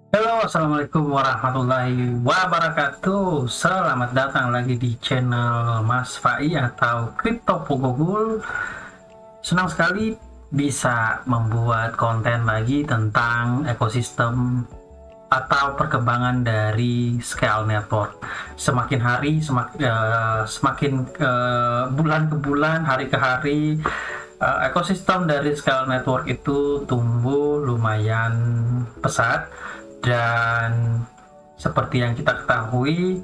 Halo, assalamualaikum warahmatullahi wabarakatuh. Selamat datang lagi di channel Mas Fai atau Crypto Pogogul. Senang sekali bisa membuat konten lagi tentang ekosistem atau perkembangan dari Scale Network. Semakin hari, semakin bulan ke bulan, hari ke hari, ekosistem dari Scale Network itu tumbuh lumayan pesat. Dan seperti yang kita ketahui,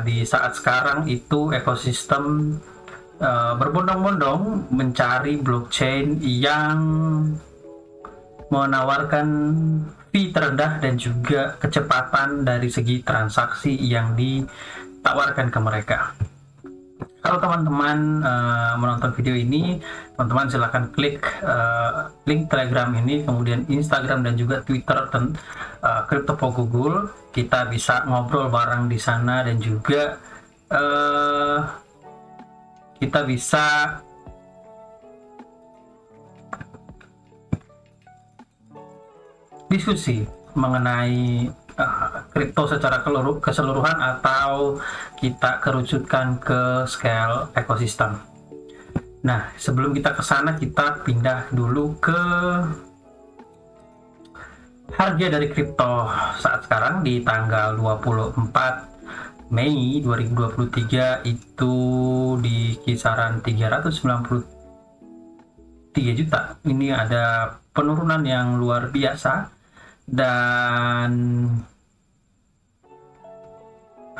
di saat sekarang itu ekosistem berbondong-bondong mencari blockchain yang menawarkan fee terendah dan juga kecepatan dari segi transaksi yang ditawarkan ke mereka. Kalau teman-teman menonton video ini, teman-teman silahkan klik link Telegram ini, kemudian Instagram dan juga Twitter Crypto Pogogul. Kita bisa ngobrol bareng di sana dan juga kita bisa diskusi mengenai kripto secara keseluruhan atau kita kerucutkan ke scale ekosistem. Nah, sebelum kita ke sana, kita pindah dulu ke harga dari kripto saat sekarang di tanggal 24 Mei 2023 itu di kisaran 393 juta. Ini ada penurunan yang luar biasa. Dan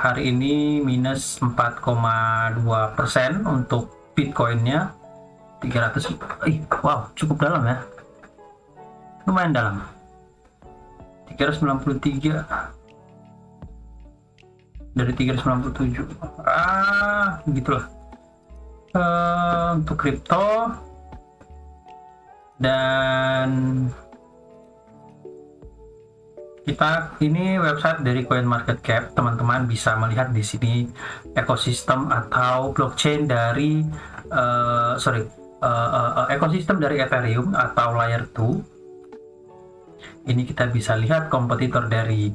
hari ini minus 4,2% untuk Bitcoinnya 300. Wow, cukup dalam ya, lumayan dalam, 393 dari 397. Gitulah untuk kripto. Dan kita ini website dari CoinMarketCap, teman-teman bisa melihat di sini ekosistem atau blockchain dari ekosistem dari Ethereum atau Layer 2. Ini kita bisa lihat kompetitor dari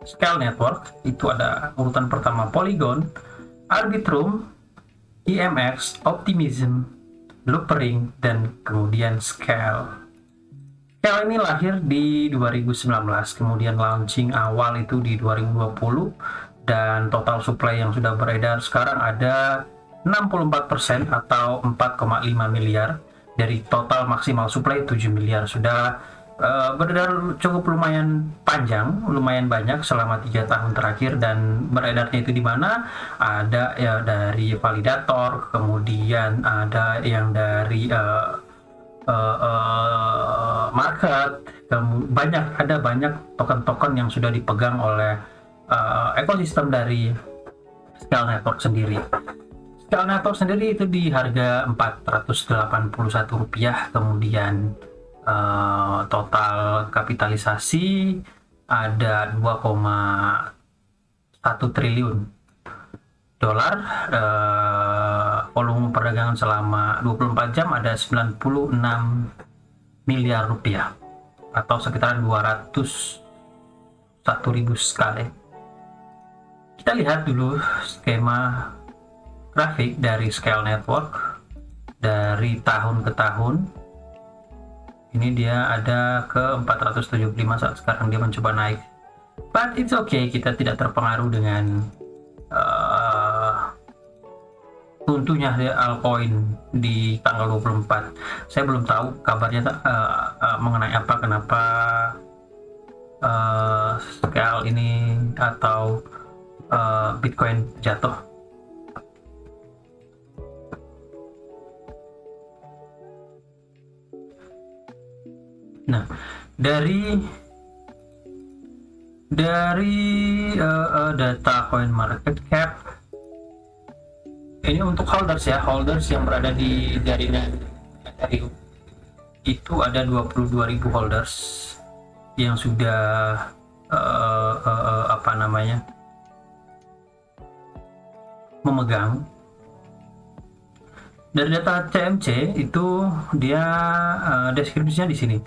Scale Network. Itu ada urutan pertama Polygon, Arbitrum, EMX, Optimism, Loopring, dan kemudian Scale. Scale ini lahir di 2019, kemudian launching awal itu di 2020, dan total supply yang sudah beredar sekarang ada 64% atau 4,5 miliar dari total maksimal supply 7 miliar. Sudah beredar cukup lumayan panjang, lumayan banyak selama 3 tahun terakhir. Dan beredarnya itu di mana? Ada ya dari validator, kemudian ada yang dari market, ada banyak token-token yang sudah dipegang oleh ekosistem dari Scale Network sendiri. Scale Network sendiri itu di harga Rp481, kemudian total kapitalisasi ada 2,1 triliun dolar. Volume perdagangan selama 24 jam ada 96 miliar rupiah atau sekitaran 201.000 sekali. Kita lihat dulu skema grafik dari Scale Network dari tahun ke tahun. Ini dia ada ke 475 saat sekarang dia mencoba naik, but it's okay, kita tidak terpengaruh dengan runtuhnya altcoin di tanggal 24. Saya belum tahu kabarnya mengenai apa, kenapa Scale ini atau Bitcoin jatuh. Nah, dari data CoinMarketCap, ini untuk holders ya, holders yang berada di jaringan Ethereum itu ada 22.000 holders yang sudah memegang. Dari data CMC itu dia deskripsinya di sini.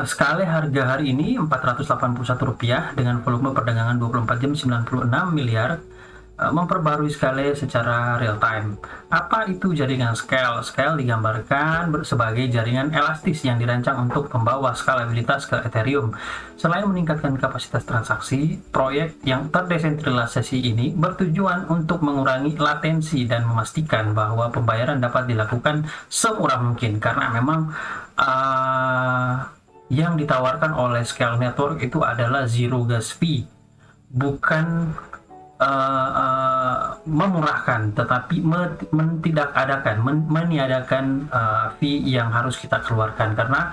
Scale harga hari ini Rp481 dengan volume perdagangan 24 jam 96 miliar, memperbarui Scale secara real time. Apa itu jaringan Scale? Scale digambarkan sebagai jaringan elastis yang dirancang untuk membawa skalabilitas ke Ethereum. Selain meningkatkan kapasitas transaksi, proyek yang terdesentralisasi ini bertujuan untuk mengurangi latensi dan memastikan bahwa pembayaran dapat dilakukan semurah mungkin, karena memang yang ditawarkan oleh Scale Network itu adalah zero gas fee, bukan memurahkan, tetapi meniadakan fee yang harus kita keluarkan, karena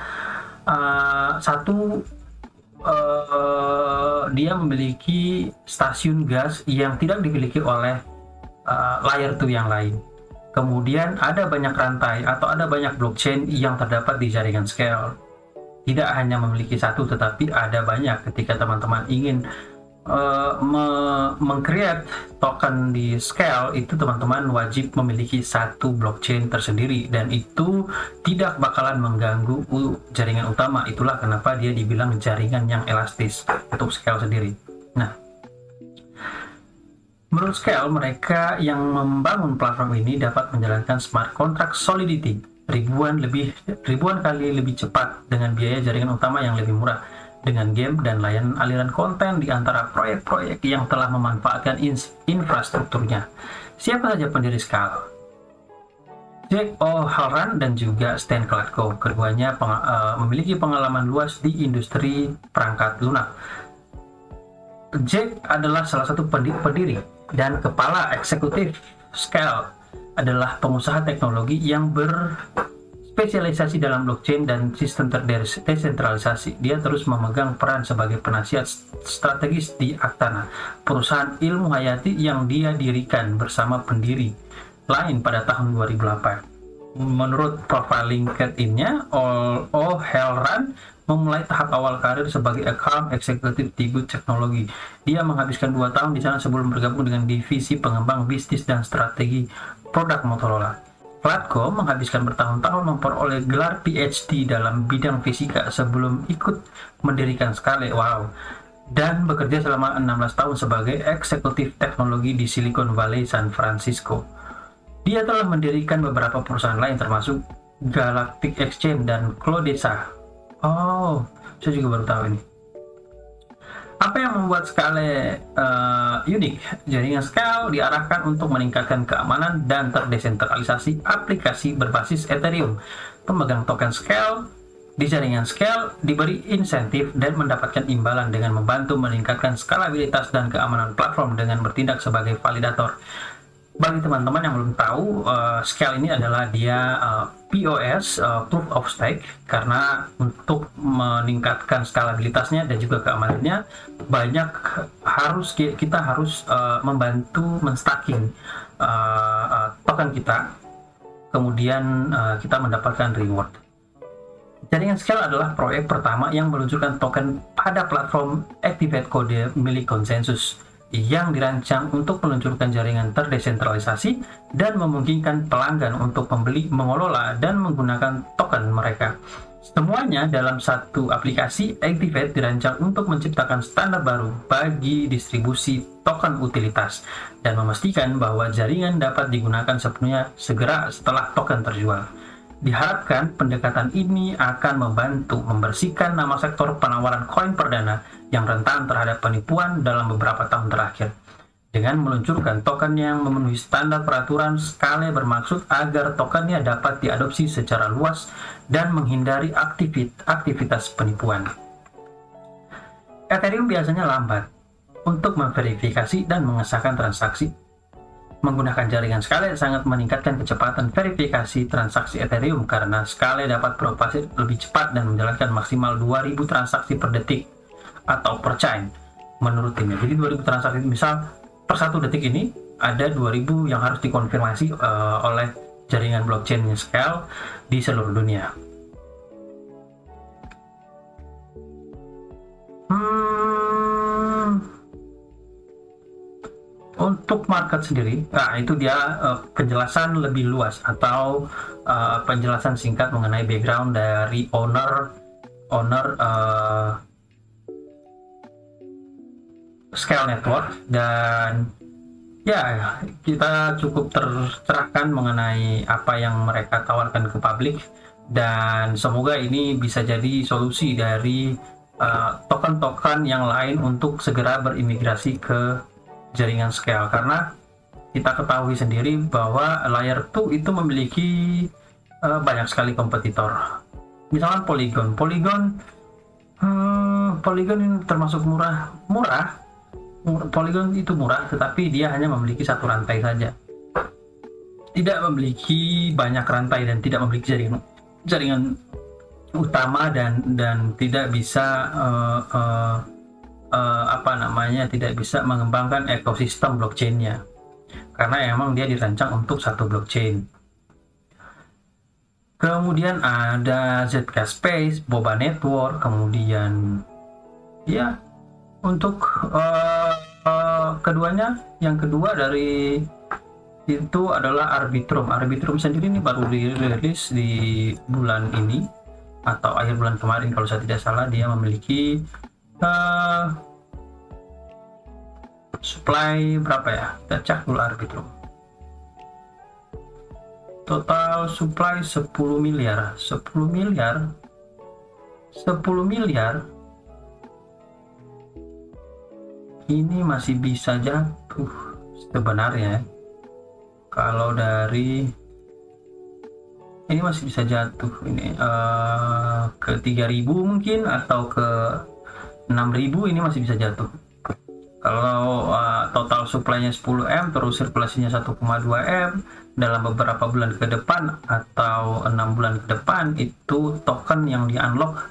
dia memiliki stasiun gas yang tidak dimiliki oleh layer 2 yang lain. Kemudian ada banyak rantai atau ada banyak blockchain yang terdapat di jaringan Scale. Tidak hanya memiliki satu, tetapi ada banyak. Ketika teman-teman ingin meng-create token di Scale, itu teman-teman wajib memiliki satu blockchain tersendiri, dan itu tidak bakalan mengganggu jaringan utama. Itulah kenapa dia dibilang jaringan yang elastis untuk Scale sendiri. Nah, menurut Scale, mereka yang membangun platform ini dapat menjalankan smart contract solidity ribuan kali lebih cepat dengan biaya jaringan utama yang lebih murah, dengan game dan layanan aliran konten di antara proyek-proyek yang telah memanfaatkan infrastrukturnya. Siapa saja pendiri Scale? Jack O'Halloran dan juga Stan Klatko. Keduanya memiliki pengalaman luas di industri perangkat lunak. Jack adalah salah satu pendiri dan kepala eksekutif Scale, adalah pengusaha teknologi yang berspesialisasi dalam blockchain dan sistem terdesentralisasi. Dia terus memegang peran sebagai penasihat strategis di Actana, perusahaan ilmu hayati yang dia dirikan bersama pendiri lain pada tahun 2008. Menurut profil LinkedIn-nya, O'Halloran memulai tahap awal karir sebagai account eksekutif di Good Technology. Dia menghabiskan 2 tahun di sana sebelum bergabung dengan divisi pengembang bisnis dan strategi produk Motorola. Klatko menghabiskan bertahun-tahun memperoleh gelar PhD dalam bidang fisika sebelum ikut mendirikan Scale. Wow. Dan bekerja selama 16 tahun sebagai eksekutif teknologi di Silicon Valley, San Francisco. Dia telah mendirikan beberapa perusahaan lain termasuk Galactic Exchange dan Cloudesa. Oh, saya juga baru tahu ini. Apa yang membuat Scale unik? Jaringan Scale diarahkan untuk meningkatkan keamanan dan terdesentralisasi aplikasi berbasis Ethereum. Pemegang token Scale di jaringan Scale diberi insentif dan mendapatkan imbalan dengan membantu meningkatkan skalabilitas dan keamanan platform dengan bertindak sebagai validator. Bagi teman-teman yang belum tahu, Scale ini adalah dia POS, Proof of Stake, karena untuk meningkatkan skalabilitasnya dan juga keamanannya, kita harus membantu menstaking token kita, kemudian kita mendapatkan reward. Jaringan Scale adalah proyek pertama yang meluncurkan token pada platform Activate Code milik Consensus, yang dirancang untuk meluncurkan jaringan terdesentralisasi dan memungkinkan pelanggan untuk membeli, mengelola, dan menggunakan token mereka. Semuanya dalam satu aplikasi. Activate dirancang untuk menciptakan standar baru bagi distribusi token utilitas dan memastikan bahwa jaringan dapat digunakan sepenuhnya segera setelah token terjual. Diharapkan pendekatan ini akan membantu membersihkan nama sektor penawaran koin perdana yang rentan terhadap penipuan dalam beberapa tahun terakhir. Dengan meluncurkan token yang memenuhi standar peraturan, Scale bermaksud agar tokennya dapat diadopsi secara luas dan menghindari aktivitas penipuan. Ethereum biasanya lambat untuk memverifikasi dan mengesahkan transaksi. Menggunakan jaringan Scale sangat meningkatkan kecepatan verifikasi transaksi Ethereum karena Scale dapat beroperasi lebih cepat dan menjalankan maksimal 2000 transaksi per detik atau per chain menurut timnya. Jadi 2000 transaksi, misal per 1 detik ini ada 2000 yang harus dikonfirmasi oleh jaringan blockchain Scale di seluruh dunia. Untuk market sendiri, nah itu dia penjelasan lebih luas atau penjelasan singkat mengenai background dari owner owner Scale Network, dan ya kita cukup tercerahkan mengenai apa yang mereka tawarkan ke publik, dan semoga ini bisa jadi solusi dari token-token yang lain untuk segera berimigrasi ke jaringan Scale, karena kita ketahui sendiri bahwa Layer 2 itu memiliki banyak sekali kompetitor. Misalnya Polygon ini termasuk murah. Polygon itu murah, tetapi dia hanya memiliki satu rantai saja, tidak memiliki banyak rantai dan tidak memiliki jaringan utama, dan tidak bisa tidak bisa mengembangkan ekosistem blockchainnya, karena emang dia dirancang untuk satu blockchain. Kemudian ada ZK Space, Boba Network, kemudian ya untuk keduanya, yang kedua dari itu adalah Arbitrum. Arbitrum sendiri ini baru dirilis di bulan ini atau akhir bulan kemarin kalau saya tidak salah. Dia memiliki supply berapa ya, kita cek dulu Arbitrum. Total supply 10 miliar ini masih bisa jatuh sebenarnya. Kalau dari ini masih bisa jatuh ini ke 3.000 mungkin, atau ke 6.000, ini masih bisa jatuh. Kalau total supply-nya 10M terus sirkulasinya 1,2 M dalam beberapa bulan ke depan atau 6 bulan ke depan, itu token yang di unlock,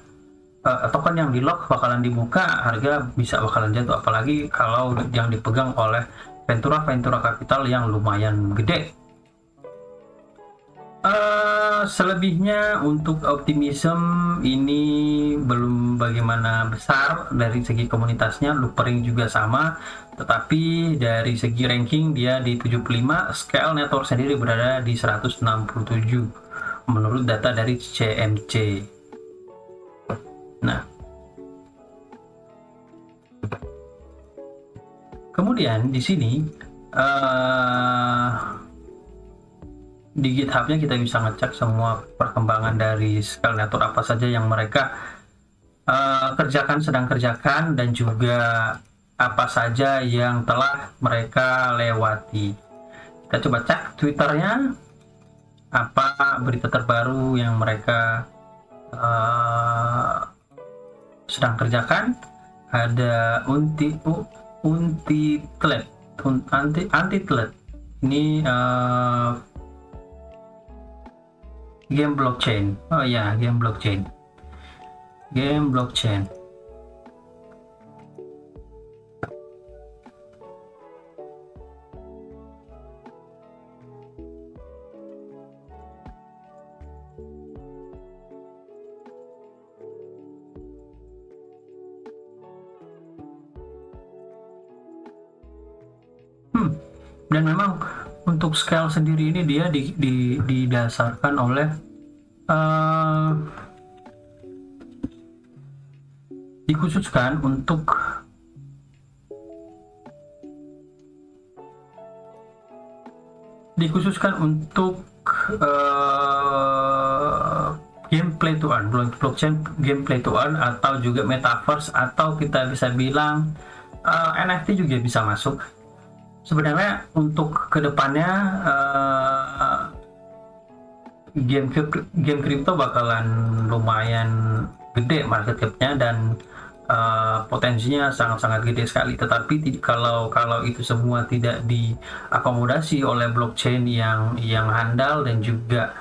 token yang di lock bakalan dibuka, harga bisa bakalan jatuh, apalagi kalau yang dipegang oleh Ventura Capital yang lumayan gede. Selebihnya untuk optimism ini belum bagaimana besar dari segi komunitasnya. Loopering juga sama, tetapi dari segi ranking dia di 75. Scale Network sendiri berada di 167 menurut data dari CMC. Nah, kemudian di sini di GitHub-nya kita bisa ngecek semua perkembangan dari Scale Network, apa saja yang mereka sedang kerjakan, dan juga apa saja yang telah mereka lewati. Kita coba cek Twitternya, apa berita terbaru yang mereka sedang kerjakan. Ada Untitled ini game blockchain. Oh ya, game blockchain. Dan memang untuk Scale sendiri ini dia didasarkan oleh dikhususkan untuk gameplay to earn, blockchain gameplay to earn, atau juga metaverse, atau kita bisa bilang NFT juga bisa masuk. Sebenarnya untuk kedepannya game crypto bakalan lumayan gede market cap-nya, dan potensinya sangat-sangat gede sekali. Tetapi kalau itu semua tidak diakomodasi oleh blockchain yang handal, dan juga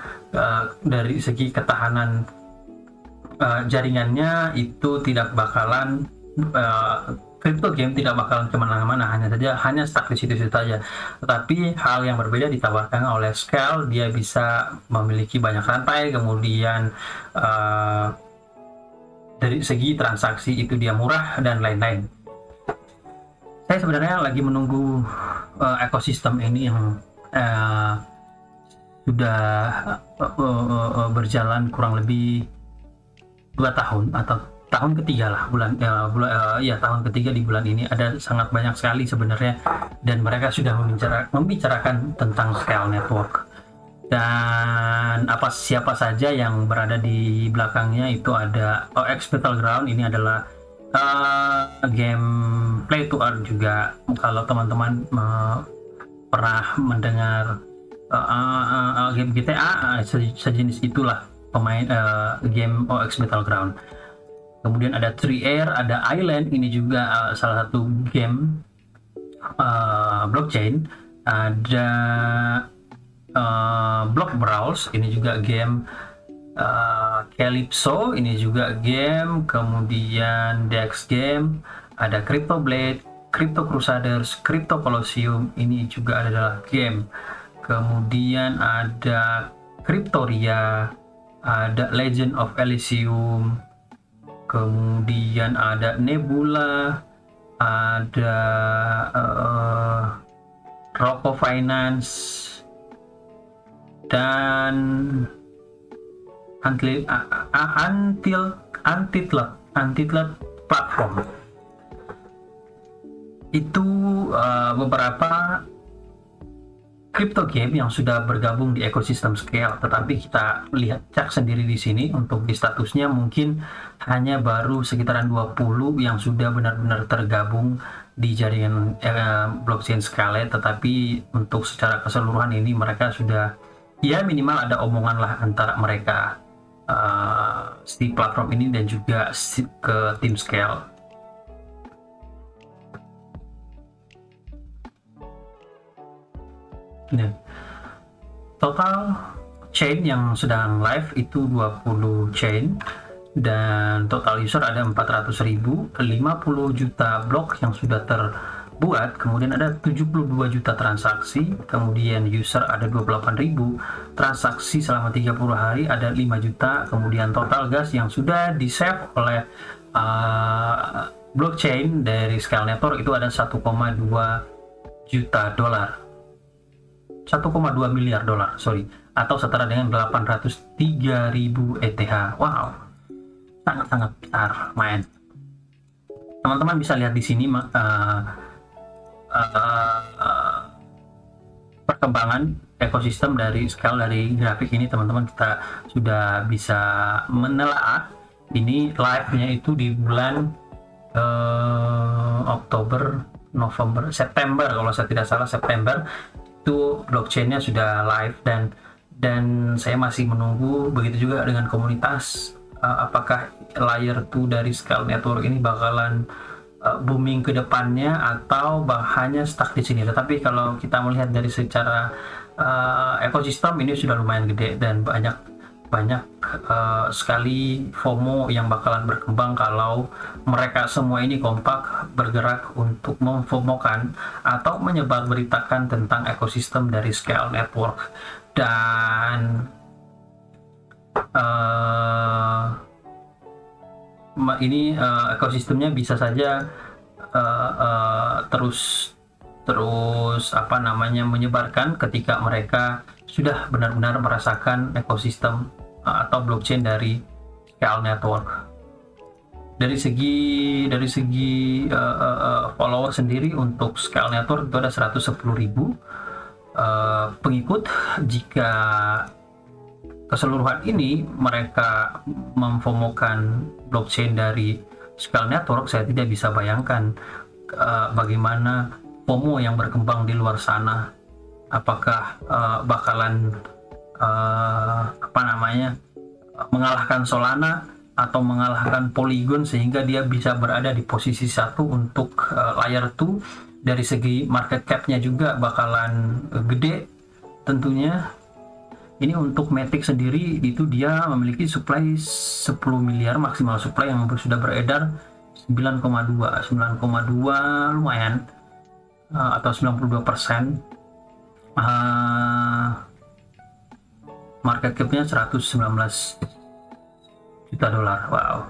dari segi ketahanan jaringannya, itu tidak bakalan crypto game tidak bakalan kemana-mana, hanya stuck di situ-situ saja. Tetapi hal yang berbeda ditawarkan oleh Scale. Dia bisa memiliki banyak rantai, kemudian dari segi transaksi itu dia murah, dan lain-lain. Saya sebenarnya lagi menunggu ekosistem ini yang sudah berjalan kurang lebih 2 tahun atau tahun ketiga lah, tahun ketiga di bulan ini ada sangat banyak sekali sebenarnya, dan mereka sudah membicarakan tentang Scale Network. Dan siapa saja yang berada di belakangnya itu ada OX Battleground. Ini adalah game play to earn juga. Kalau teman-teman pernah mendengar game GTA, sejenis itulah pemain game OX Battleground. Kemudian ada Tree Air, ada Island, ini juga salah satu game blockchain. Ada Block Brawls, ini juga game. Calypso, ini juga game. Kemudian Dex game, ada Crypto Blade, Crypto Crusaders, Crypto Colosseum, ini juga adalah game. Kemudian ada Cryptoria, ada Legend of Elysium, kemudian ada Nebula, ada Rocco Finance, dan Antitlet Platform. Itu beberapa crypto game yang sudah bergabung di ekosistem Scale, tetapi kita lihat cek sendiri di sini untuk di statusnya mungkin hanya baru sekitaran 20 yang sudah benar-benar tergabung di jaringan blockchain Scale, tetapi untuk secara keseluruhan ini mereka sudah, ya minimal ada omongan lah antara mereka si platform ini dan juga ke tim Scale. Nah, total chain yang sedang live itu 20 chain, dan total user ada 400.000, 50 juta blok yang sudah terbuat, kemudian ada 72 juta transaksi, kemudian user ada 28.000, transaksi selama 30 hari ada 5 juta, kemudian total gas yang sudah di save oleh blockchain dari Scale Network itu ada 1,2 juta dolar. 1,2 miliar dolar, atau setara dengan 803.000 ETH. Wow, sangat-sangat besar, main. Teman-teman bisa lihat di sini perkembangan ekosistem dari Scale, dari grafik ini teman-teman kita sudah bisa menelaah. Ini live-nya itu di bulan Oktober, November, September kalau saya tidak salah, September itu blockchainnya sudah live, dan saya masih menunggu. Begitu juga dengan komunitas, apakah layer 2 dari Scale Network ini bakalan booming ke depannya atau hanya stuck di sini. Tetapi kalau kita melihat dari secara ekosistem ini sudah lumayan gede, dan banyak sekali FOMO yang bakalan berkembang kalau mereka semua ini kompak bergerak untuk memfomokan atau menyebarberitakan tentang ekosistem dari Scale Network. Dan ini ekosistemnya bisa saja terus menyebarkan ketika mereka sudah benar-benar merasakan ekosistem atau blockchain dari Scale Network. Dari segi follower sendiri untuk Scale Network itu ada 110.000 pengikut. Jika keseluruhan ini mereka memfomokan blockchain dari Scale Network, saya tidak bisa bayangkan bagaimana FOMO yang berkembang di luar sana. Apakah bakalan mengalahkan Solana atau mengalahkan Polygon sehingga dia bisa berada di posisi 1 untuk layer 2. Dari segi market cap-nya juga bakalan gede tentunya. Ini untuk Matic sendiri itu dia memiliki supply 10 miliar maksimal supply yang sudah beredar 9,2 lumayan, atau 92%. Market cap-nya 119 juta dolar. Wow,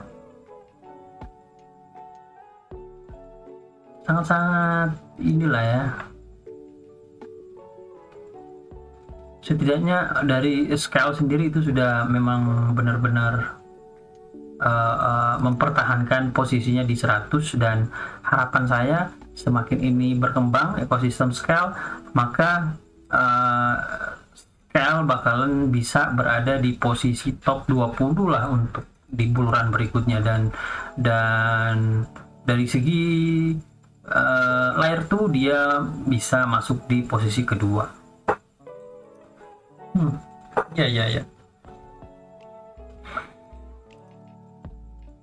sangat-sangat inilah ya. Setidaknya dari Scale sendiri itu sudah memang benar-benar mempertahankan posisinya di 100, dan harapan saya semakin ini berkembang ekosistem Scale, maka Scale bakalan bisa berada di posisi top 20 lah untuk di buluran berikutnya, dan dari segi layer 2 dia bisa masuk di posisi kedua.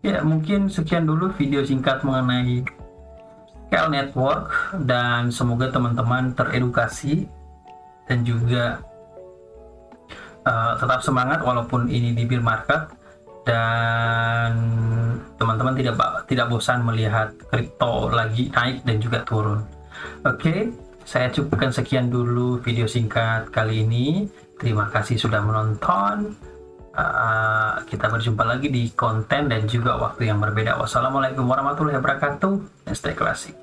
Ya, mungkin sekian dulu video singkat mengenai Scale Network, dan semoga teman-teman teredukasi dan juga tetap semangat walaupun ini di bear market, dan teman-teman tidak bosan melihat kripto lagi naik dan juga turun. Oke, saya cukupkan sekian dulu video singkat kali ini. Terima kasih sudah menonton. Kita berjumpa lagi di konten dan juga waktu yang berbeda. Wassalamualaikum warahmatullahi wabarakatuh, dan stay klasik.